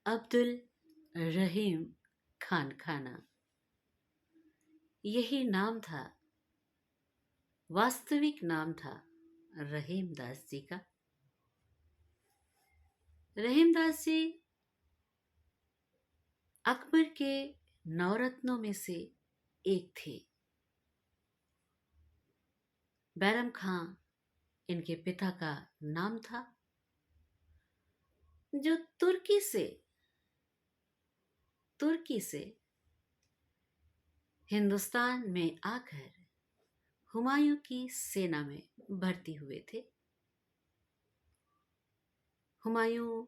अब्दुल रहीम खान खाना, यही नाम था, वास्तविक नाम था रहीमदास जी का। रहीमदास जी अकबर के नवरत्नों में से एक थे। बैरम खां इनके पिता का नाम था, जो तुर्की से हिंदुस्तान में आकर हुमायूं की सेना में भर्ती हुए थे। हुमायूं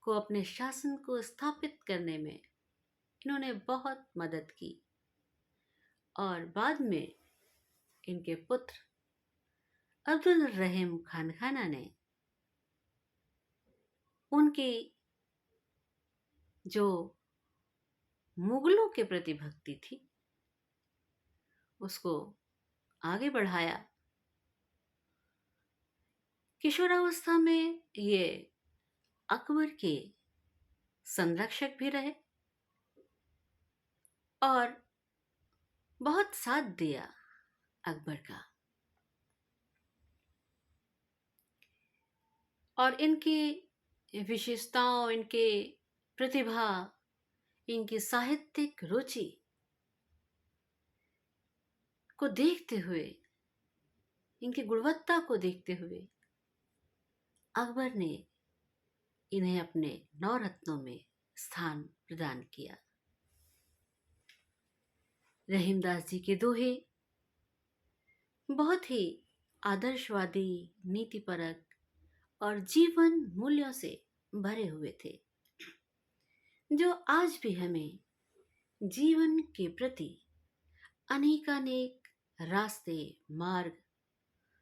को अपने शासन को स्थापित करने में इन्होंने बहुत मदद की और बाद में इनके पुत्र अब्दुल रहीम खान खाना ने उनकी जो मुगलों के प्रति भक्ति थी उसको आगे बढ़ाया। किशोरावस्था में ये अकबर के संरक्षक भी रहे और बहुत साथ दिया अकबर का। और इनकी विशेषताओं, इनके प्रतिभा, इनकी साहित्यिक रुचि को देखते हुए, इनकी गुणवत्ता को देखते हुए अकबर ने इन्हें अपने नवरत्नों में स्थान प्रदान किया। रहीमदास जी के दोहे बहुत ही आदर्शवादी, नीतिपरक और जीवन मूल्यों से भरे हुए थे, जो आज भी हमें जीवन के प्रति अनेकानेक रास्ते, मार्ग,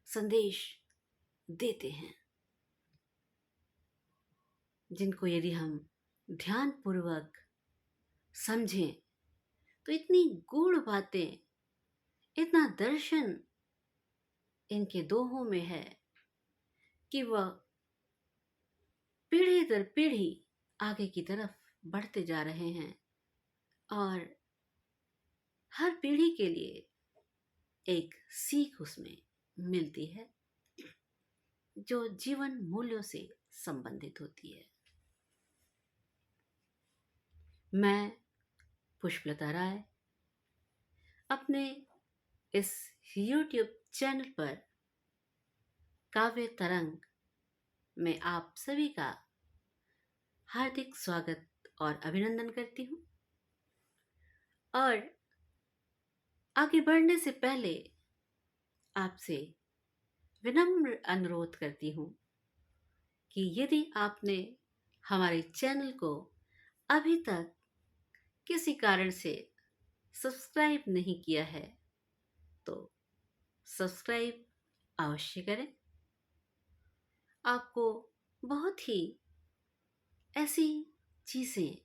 संदेश देते हैं, जिनको यदि हम ध्यानपूर्वक समझें तो इतनी गूढ़ बातें, इतना दर्शन इनके दोहों में है कि वह पीढ़ी दर पीढ़ी आगे की तरफ बढ़ते जा रहे हैं और हर पीढ़ी के लिए एक सीख उसमें मिलती है जो जीवन मूल्यों से संबंधित होती है। मैं पुष्पलता राय अपने इस YouTube चैनल पर काव्य तरंग में आप सभी का हार्दिक स्वागत और अभिनंदन करती हूँ। और आगे बढ़ने से पहले आपसे विनम्र अनुरोध करती हूँ कि यदि आपने हमारे चैनल को अभी तक किसी कारण से सब्सक्राइब नहीं किया है तो सब्सक्राइब अवश्य करें। आपको बहुत ही ऐसी चीज़ें,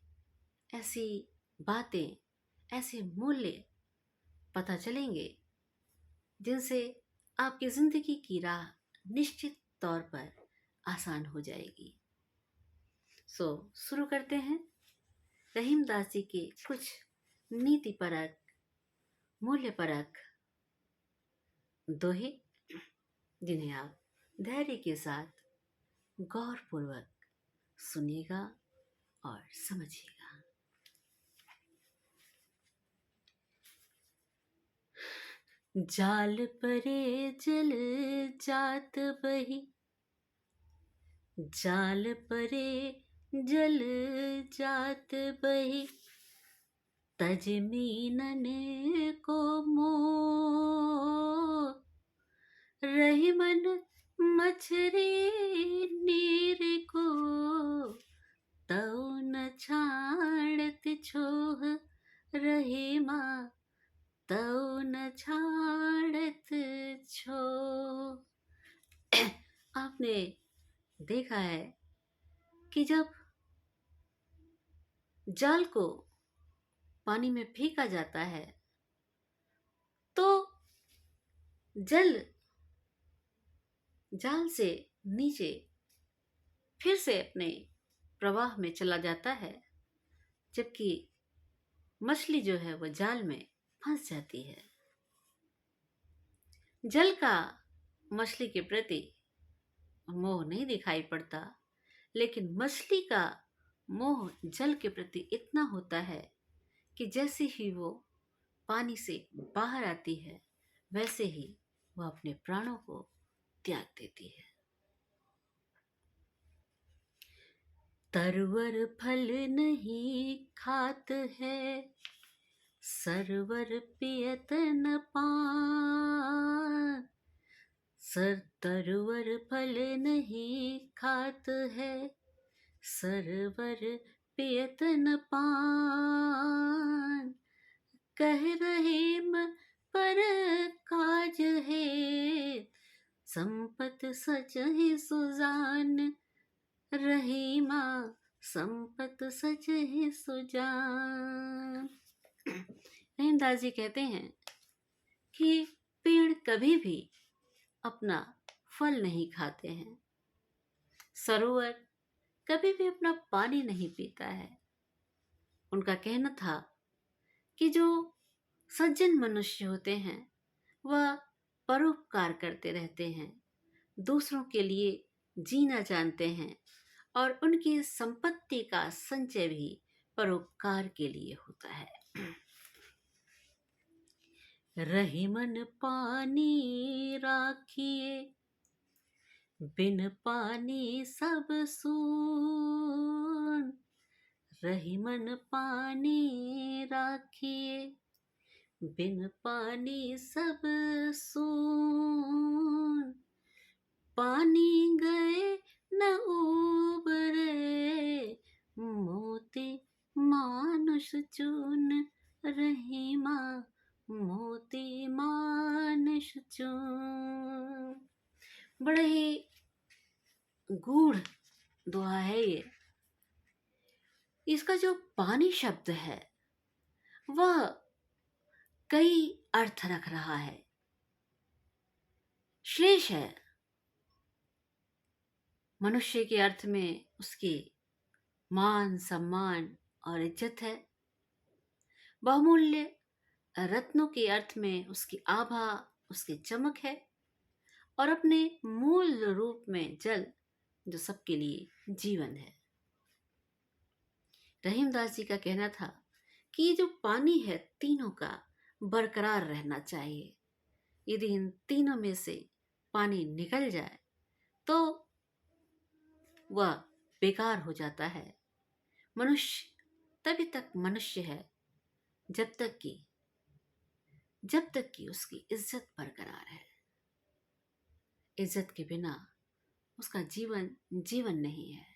ऐसी बातें, ऐसे मूल्य पता चलेंगे जिनसे आपकी जिंदगी की राह निश्चित तौर पर आसान हो जाएगी। शुरू करते हैं रहीमदास जी के कुछ नीतिपरक, मूल्यपरक दोहे, जिन्हें आप धैर्य के साथ गौरपूर्वक सुनिएगा और समझिएगा। जाल परे जल जात बही, जाल परे जल जात बही, तज मीनन को मोह, रही मन मछरी नीर को, तऊ न छाड़त छोह, रही माँ तऊ न छाड़त छोह। आपने देखा है कि जब जाल को पानी में फेंका जाता है तो जल जाल से नीचे फिर से अपने प्रवाह में चला जाता है जबकि मछली जो है वो जाल में फंस जाती है। जल का मछली के प्रति मोह नहीं दिखाई पड़ता, लेकिन मछली का मोह जल के प्रति इतना होता है कि जैसे ही वो पानी से बाहर आती है, वैसे ही वह अपने प्राणों को त्याग देती है। तरवर फल नहीं खात है, सरवर पियत न पान। तरवर फल नहीं खात है, सरवर पियत न पान। कह रहीम पर काज है, संपत सच ही सुजान। रहीमा संपत सच ही सुजान। रहीमदास जी कहते हैं कि पेड़ कभी भी अपना फल नहीं खाते हैं, सरोवर कभी भी अपना पानी नहीं पीता है। उनका कहना था कि जो सज्जन मनुष्य होते हैं वह परोपकार करते रहते हैं, दूसरों के लिए जीना जानते हैं और उनकी संपत्ति का संचय भी परोपकार के लिए होता है। रहीमन पानी राखिए, बिन पानी सब सून। रहीमन पानी राखिए, बिन पानी सब सून। पानी गए न उबरे, मोती मानुष चून। रहीमा मोती मानुष चून। बड़े ही गूढ़ दोहा है ये। इसका जो पानी शब्द है वह कई अर्थ रख रहा है। श्लेष है, मनुष्य के अर्थ में उसकी मान सम्मान और इज्जत है। बहुमूल्य रत्नों के अर्थ में उसकी आभा, उसकी चमक है। और अपने मूल रूप में जल जो सबके लिए जीवन है। रहीमदास जी का कहना था कि ये जो पानी है तीनों का बरकरार रहना चाहिए। यदि इन तीनों में से पानी निकल जाए तो वह बेकार हो जाता है। मनुष्य तभी तक मनुष्य है जब तक कि उसकी इज्जत बरकरार है। इज्जत के बिना उसका जीवन नहीं है।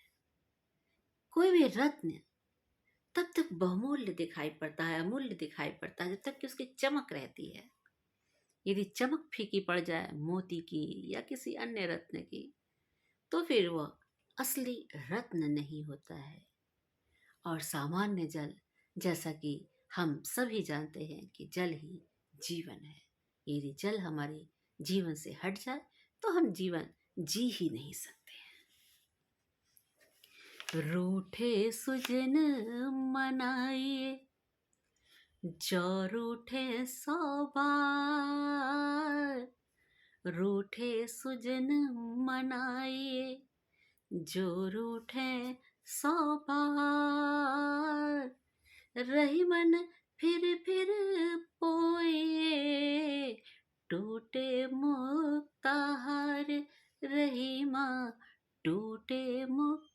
कोई भी रत्न तब तक बहुमूल्य दिखाई पड़ता है, अमूल्य दिखाई पड़ता है जब तक कि उसकी चमक रहती है। यदि चमक फीकी पड़ जाए मोती की या किसी अन्य रत्न की, तो फिर वह असली रत्न नहीं होता है। और सामान्य जल, जैसा कि हम सभी जानते हैं कि जल ही जीवन है। यदि जल हमारे जीवन से हट जाए तो हम जीवन जी ही नहीं सकते। रूठे सुजन मनाइए, जो रूठे 100 बार। रूठे सुजन मनाइए, जो रूठे 100 बार। रहीमन फिर पोए, टूटे मुक्ताहार। रहीमा टूटे मुक्ताहार।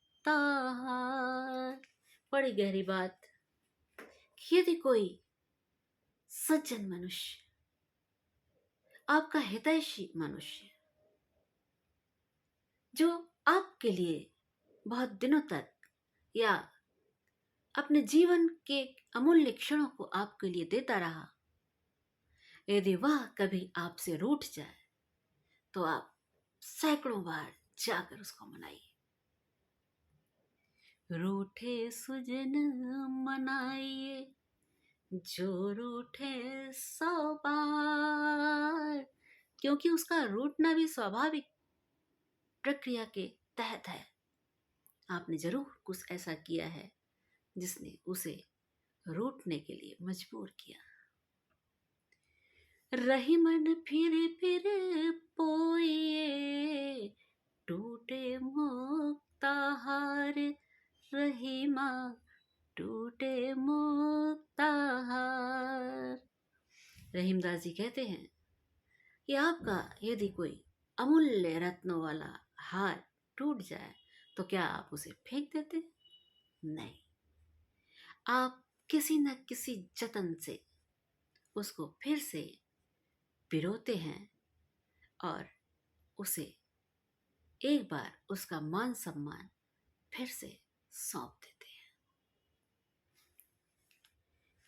बड़ी गहरी बात। यदि कोई सज्जन मनुष्य, आपका हितैषी मनुष्य, जो आपके लिए बहुत दिनों तक या अपने जीवन के अमूल्य क्षणों को आपके लिए देता रहा, यदि वह कभी आपसे रूठ जाए तो आप सैकड़ों बार जाकर उसको मनाइए। रूठे सुजन मनाइए, जो रूठे 100 बार। क्योंकि उसका रूठना भी स्वाभाविक प्रक्रिया के तहत है। आपने जरूर कुछ ऐसा किया है जिसने उसे रूठने के लिए मजबूर किया। रही मन फिर पोइए, टूटे मुक्ता हार, रहीमा टूटे मुक्ता हार। रहीमदास जी कहते हैं कि आपका यदि कोई अमूल्य रत्नों वाला हार टूट जाए तो क्या आप उसे फेंक देते? नहीं, आप किसी न किसी जतन से उसको फिर से पिरोते हैं और उसे एक बार उसका मान सम्मान फिर से सौंप देते हैं।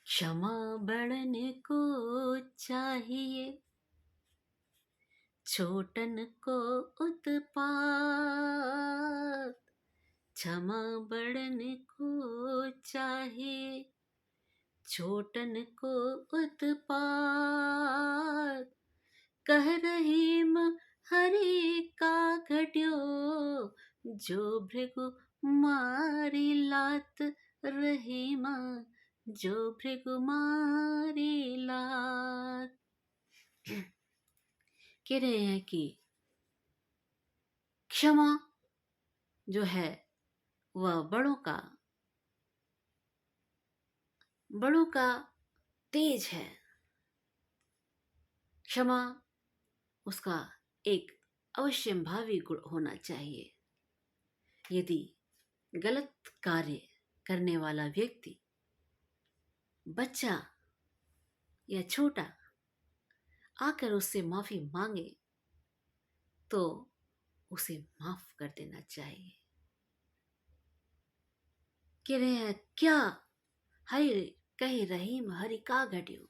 क्षमा बढ़ने को चाहिए, छोटन को उत्पात, क्षमा बढ़ने को चाहिए, छोटन को उत्पात, कह रहीम हरि का घट्यो, जो भृगु मारी लात, रहीमा जो भृगु मारी लात। कह रहे हैं कि क्षमा जो है वह बड़ों का तेज है। क्षमा उसका एक अवश्यंभावी गुण होना चाहिए। यदि गलत कार्य करने वाला व्यक्ति, बच्चा या छोटा, आकर उससे माफी मांगे तो उसे माफ कर देना चाहिए। कह रहे हैं क्या हरि कहे रहीम हरि का घट्यो।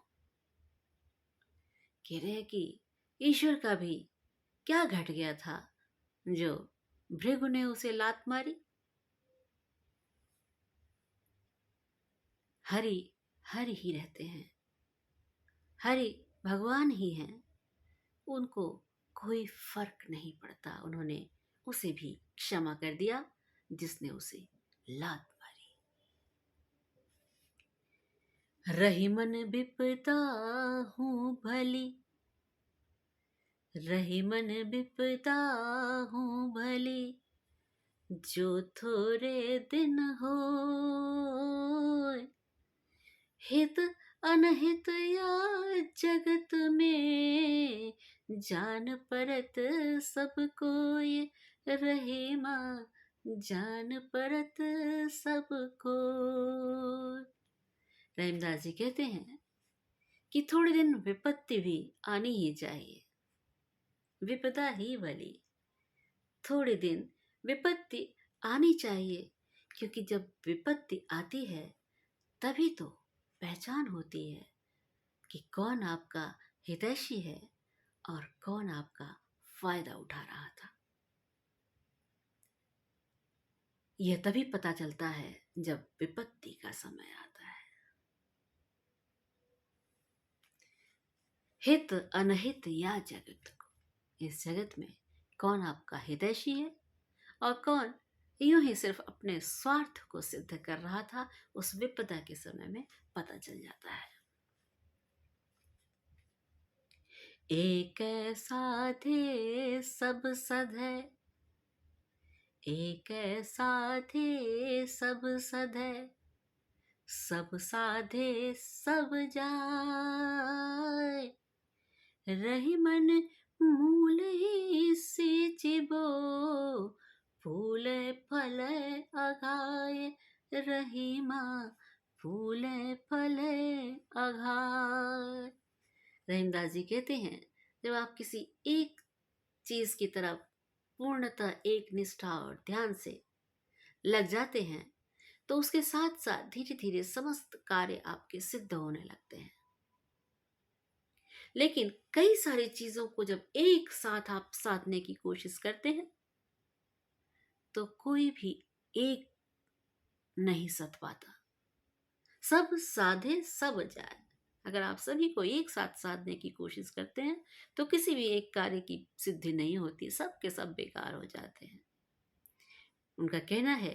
कह रहे हैं कि ईश्वर का भी क्या घट गया था जो भृगु ने उसे लात मारी। हरि हरि ही रहते हैं, हरि भगवान ही हैं, उनको कोई फर्क नहीं पड़ता। उन्होंने उसे भी क्षमा कर दिया जिसने उसे लात मारी। रही मन विपदा हूँ भली, रही मन विपदा हूँ भली, जो थोड़े दिन हो, हित अनहित या जगत में, जान परत सब कोई, रहीमा जान परत सब कोई। रहीमदास जी कहते हैं कि थोड़े दिन विपत्ति भी आनी ही चाहिए, विपदा ही भली, थोड़े दिन विपत्ति आनी चाहिए, क्योंकि जब विपत्ति आती है तभी तो पहचान होती है कि कौन आपका हितैषी है और कौन आपका फायदा उठा रहा था। यह तभी पता चलता है जब विपत्ति का समय आता है। हित अनहित या जगत को, इस जगत में कौन आपका हितैषी है और कौन यूं ही सिर्फ अपने स्वार्थ को सिद्ध कर रहा था, उस विपदा के समय में पता चल जाता है। एक साधे सब सधै, एक साधे सब सधै, सब साधे सब जाय, रही मन मूल ही सिंचिबो, फूल फल अघाय, रहीमा फूल फल अघाय। रहीमदास जी कहते हैं जब आप किसी एक चीज की तरफ पूर्णतः एक निष्ठा और ध्यान से लग जाते हैं तो उसके साथ साथ धीरे धीरे समस्त कार्य आपके सिद्ध होने लगते हैं। लेकिन कई सारी चीजों को जब एक साथ आप साधने की कोशिश करते हैं तो कोई भी एक नहीं सध पाता। सब साधे सब जाए। अगर आप सभी को एक साथ साधने की कोशिश करते हैं तो किसी भी एक कार्य की सिद्धि नहीं होती, सब के सब बेकार हो जाते हैं। उनका कहना है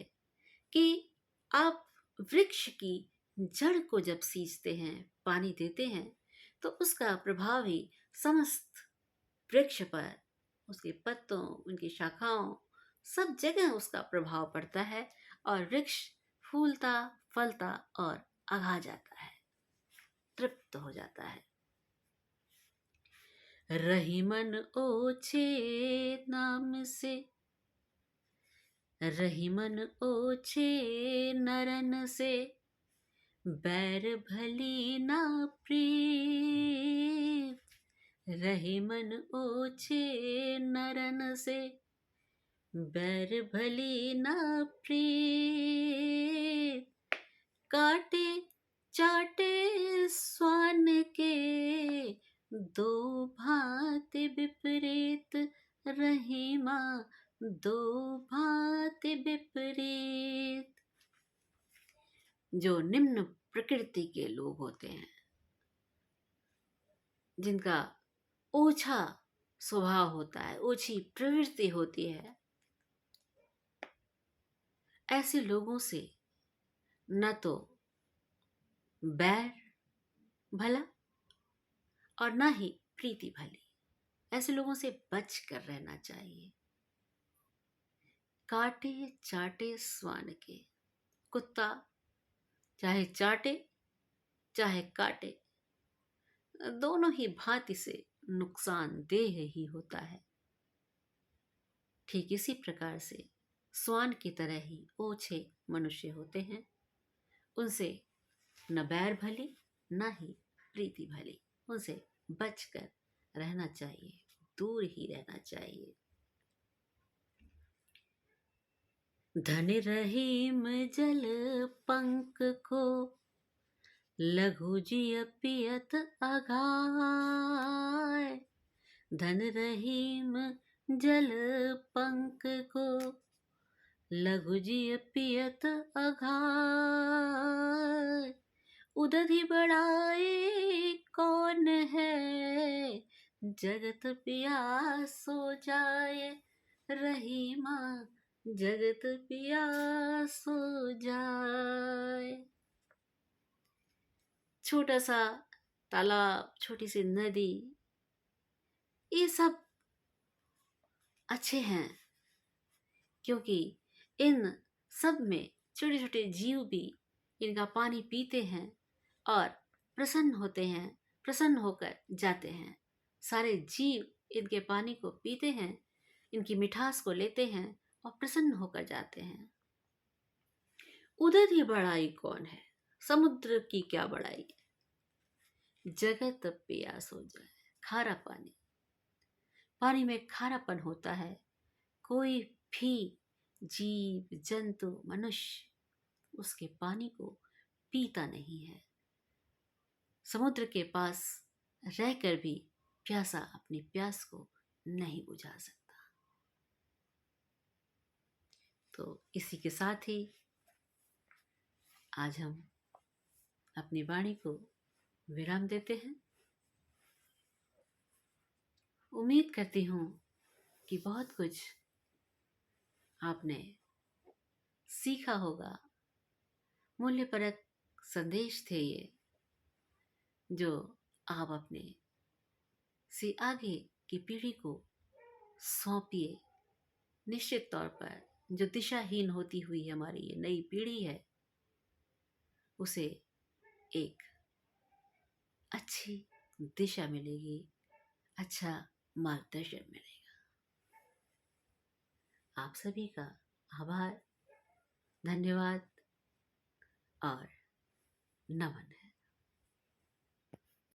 कि आप वृक्ष की जड़ को जब सींचते हैं, पानी देते हैं, तो उसका प्रभाव ही समस्त वृक्ष पर, उसके पत्तों, उनकी शाखाओं, सब जगह उसका प्रभाव पड़ता है और वृक्ष फूलता, फलता और आगा जाता है, तृप्त हो जाता है। रही मन ओछे नाम से, रही मन ओछे नरन से, बैर भली ना प्रीत। रहे मन ओछे नरन से, बैर भली ना प्रीत। काटे चाटे स्वान के, दो भांति विपरीत। रहीमा दो भांति विपरीत। जो निम्न प्रकृति के लोग होते हैं, जिनका ओछा स्वभाव होता है, ओछी प्रवृत्ति होती है, ऐसे लोगों से न तो बैर भला और न ही प्रीति भली। ऐसे लोगों से बच कर रहना चाहिए। काटे चाटे स्वान के, कुत्ता चाहे चाटे चाहे काटे, दोनों ही भांति से नुकसानदेह ही होता है। ठीक इसी प्रकार से स्वान की तरह ही ओछे मनुष्य होते हैं। उनसे न बैर भली न ही प्रीति भली। उनसे बचकर रहना चाहिए, दूर ही रहना चाहिए। धन रहीम जल पंक को, लघु जिय पियत अघाय। धन रहीम जल पंक को, लघु जिय पियत अघाय। उदधि बढ़ाए कौन है, जगत पियासो जाए। रहीमा जगत पियासो जाए। छोटा सा तालाब, छोटी सी नदी, ये सब अच्छे हैं, क्योंकि इन सब में छोटे छोटे जीव भी इनका पानी पीते हैं और प्रसन्न होते हैं, प्रसन्न होकर जाते हैं। सारे जीव इनके पानी को पीते हैं, इनकी मिठास को लेते हैं और प्रसन्न होकर जाते हैं। उधर ही बड़ाई कौन है, समुद्र की क्या बड़ाई। जगत पियास हो जाए, खारा पानी, पानी में खारापन होता है। कोई भी जीव जंतु मनुष्य उसके पानी को पीता नहीं है। समुद्र के पास रहकर भी प्यासा अपनी प्यास को नहीं बुझा सकता। तो इसी के साथ ही आज हम अपनी वाणी को विराम देते हैं। उम्मीद करती हूँ कि बहुत कुछ आपने सीखा होगा। मूल्यपरक संदेश थे ये, जो आप अपने से आगे की पीढ़ी को सौंपिए। निश्चित तौर पर जो दिशाहीन होती हुई हमारी ये नई पीढ़ी है, उसे एक अच्छी दिशा मिलेगी, अच्छा मार्गदर्शन मिलेगा। आप सभी का आभार, धन्यवाद और नमन।